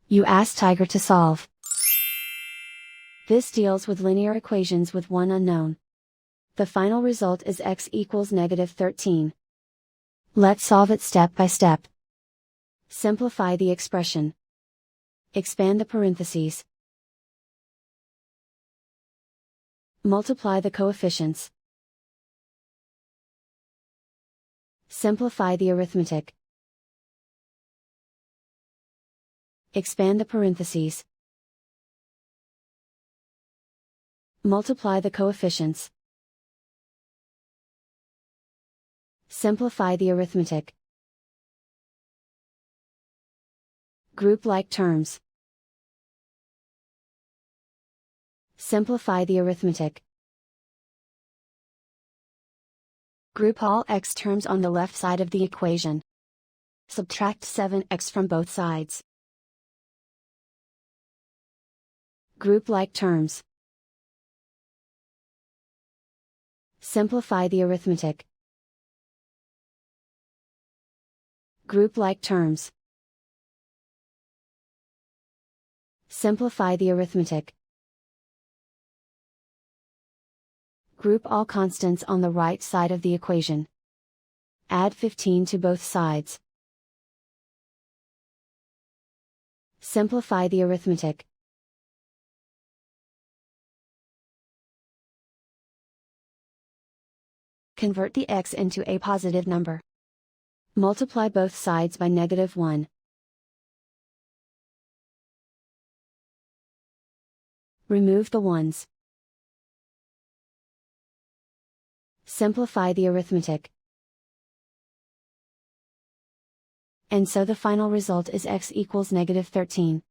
You ask Tiger to solve. This deals with linear equations with one unknown. The final result is x equals -13. Let's solve it step by step. Simplify the expression. Expand the parentheses. Multiply the coefficients. Simplify the arithmetic. Expand the parentheses. Multiply the coefficients. Simplify the arithmetic. Group like terms. Simplify the arithmetic. Group all x terms on the left side of the equation. Subtract 7x from both sides. Group like terms. Simplify the arithmetic. Group like terms. Simplify the arithmetic. Group all constants on the right side of the equation. Add 15 to both sides. Simplify the arithmetic. Convert the x into a positive number. Multiply both sides by -1. Remove the ones. Simplify the arithmetic. And so the final result is x equals -13.